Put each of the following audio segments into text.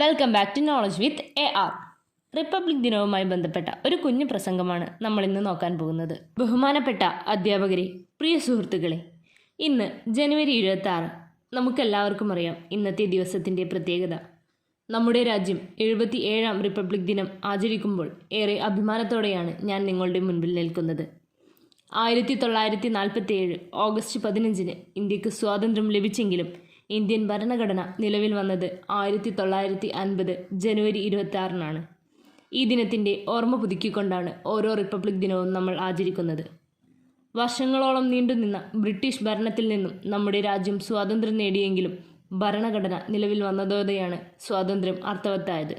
Welcome back to knowledge with AR. Republic ദിനവുമായി ബന്ധപ്പെട്ട ഒരു കുഞ്ഞു പ്രസംഗമാണ് നമ്മൾ ഇന്ന് നോക്കാൻ പോകുന്നത്. ബഹുമാനപ്പെട്ട അധ്യാപകരെ, പ്രിയ സുഹൃത്തുക്കളെ, ഇന്ന് ജനുവരി 26. നമുക്കെല്ലാവർക്കും അറിയാം ഇന്നത്തെ ദിവസത്തിൻ്റെ പ്രത്യേകത. നമ്മുടെ രാജ്യം 77ാം റിപ്പബ്ലിക് ദിനം ആചരിക്കുമ്പോൾ ഏറെ അഭിമാനത്തോടെയാണ് ഞാൻ നിങ്ങളുടെ മുൻപിൽ നിൽക്കുന്നത്. 1947 ഓഗസ്റ്റ് 15 ഇന്ത്യക്ക് സ്വാതന്ത്ര്യം ലഭിച്ചെങ്കിലും ഇന്ത്യൻ ഭരണഘടന നിലവിൽ വന്നത് 1950 ജനുവരി 26 ഈ ദിനത്തിൻ്റെ ഓർമ്മ പുതുക്കിക്കൊണ്ടാണ് ഓരോ റിപ്പബ്ലിക് ദിനവും നമ്മൾ ആചരിക്കുന്നത്. വർഷങ്ങളോളം നീണ്ടുനിന്ന ബ്രിട്ടീഷ് ഭരണത്തിൽ നിന്നും നമ്മുടെ രാജ്യം സ്വാതന്ത്ര്യം നേടിയെങ്കിലും ഭരണഘടന നിലവിൽ വന്നതോടെയാണ് സ്വാതന്ത്ര്യം അർത്ഥവത്തായത്.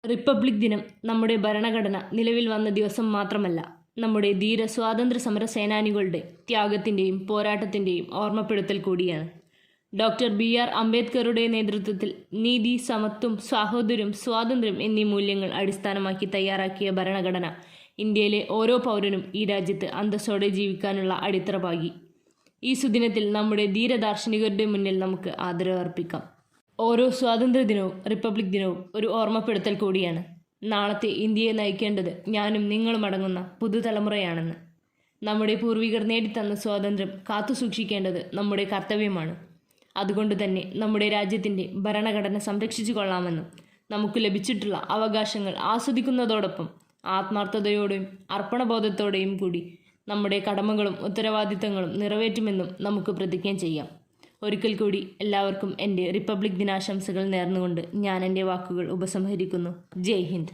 റിപ്പബ്ലിക് ദിനം നമ്മുടെ ഭരണഘടന നിലവിൽ വന്ന ദിവസം മാത്രമല്ല, നമ്മുടെ ധീര സ്വാതന്ത്ര്യ സമര സേനാനികളുടെ ത്യാഗത്തിൻ്റെയും പോരാട്ടത്തിൻ്റെയും ഓർമ്മപ്പെടുത്തൽ കൂടിയാണ്. ഡോക്ടർ BR അംബേദ്കറുടെ നേതൃത്വത്തിൽ നീതി, സമത്വം, സാഹോദര്യം, സ്വാതന്ത്ര്യം എന്നീ മൂല്യങ്ങൾ അടിസ്ഥാനമാക്കി തയ്യാറാക്കിയ ഭരണഘടന ഇന്ത്യയിലെ ഓരോ പൗരനും ഈ രാജ്യത്ത് അന്തസ്സോടെ ജീവിക്കാനുള്ള അടിത്തറ പാകി. ഈ സുദിനത്തിൽ നമ്മുടെ ധീരദാർശനികരുടെ മുന്നിൽ നമുക്ക് ആദരവർപ്പിക്കാം. ഓരോ സ്വാതന്ത്ര്യ ദിനവും റിപ്പബ്ലിക് ദിനവും ഒരു ഓർമ്മപ്പെടുത്തൽ കൂടിയാണ്. നാളത്തെ ഇന്ത്യയെ നയിക്കേണ്ടത് ഞാനും നിങ്ങളും അടങ്ങുന്ന പുതുതലമുറയാണെന്ന്. നമ്മുടെ പൂർവികർ നേടിത്തന്ന സ്വാതന്ത്ര്യം കാത്തുസൂക്ഷിക്കേണ്ടത് നമ്മുടെ കർത്തവ്യമാണ്. അതുകൊണ്ട് തന്നെ നമ്മുടെ രാജ്യത്തിൻ്റെ ഭരണഘടന സംരക്ഷിച്ചു കൊള്ളാമെന്നും നമുക്ക് ലഭിച്ചിട്ടുള്ള അവകാശങ്ങൾ ആസ്വദിക്കുന്നതോടൊപ്പം ആത്മാർത്ഥതയോടെയും അർപ്പണബോധത്തോടെയും കൂടി നമ്മുടെ കടമകളും ഉത്തരവാദിത്തങ്ങളും നിറവേറ്റുമെന്നും നമുക്ക് പ്രതിജ്ഞ ചെയ്യാം. ഒരിക്കൽ കൂടി എല്ലാവർക്കും എൻ്റെ റിപ്പബ്ലിക് ദിനാശംസകൾ നേർന്നുകൊണ്ട് ഞാൻ എൻ്റെ വാക്കുകൾ ഉപസംഹരിക്കുന്നു. ജയ് ഹിന്ദ്.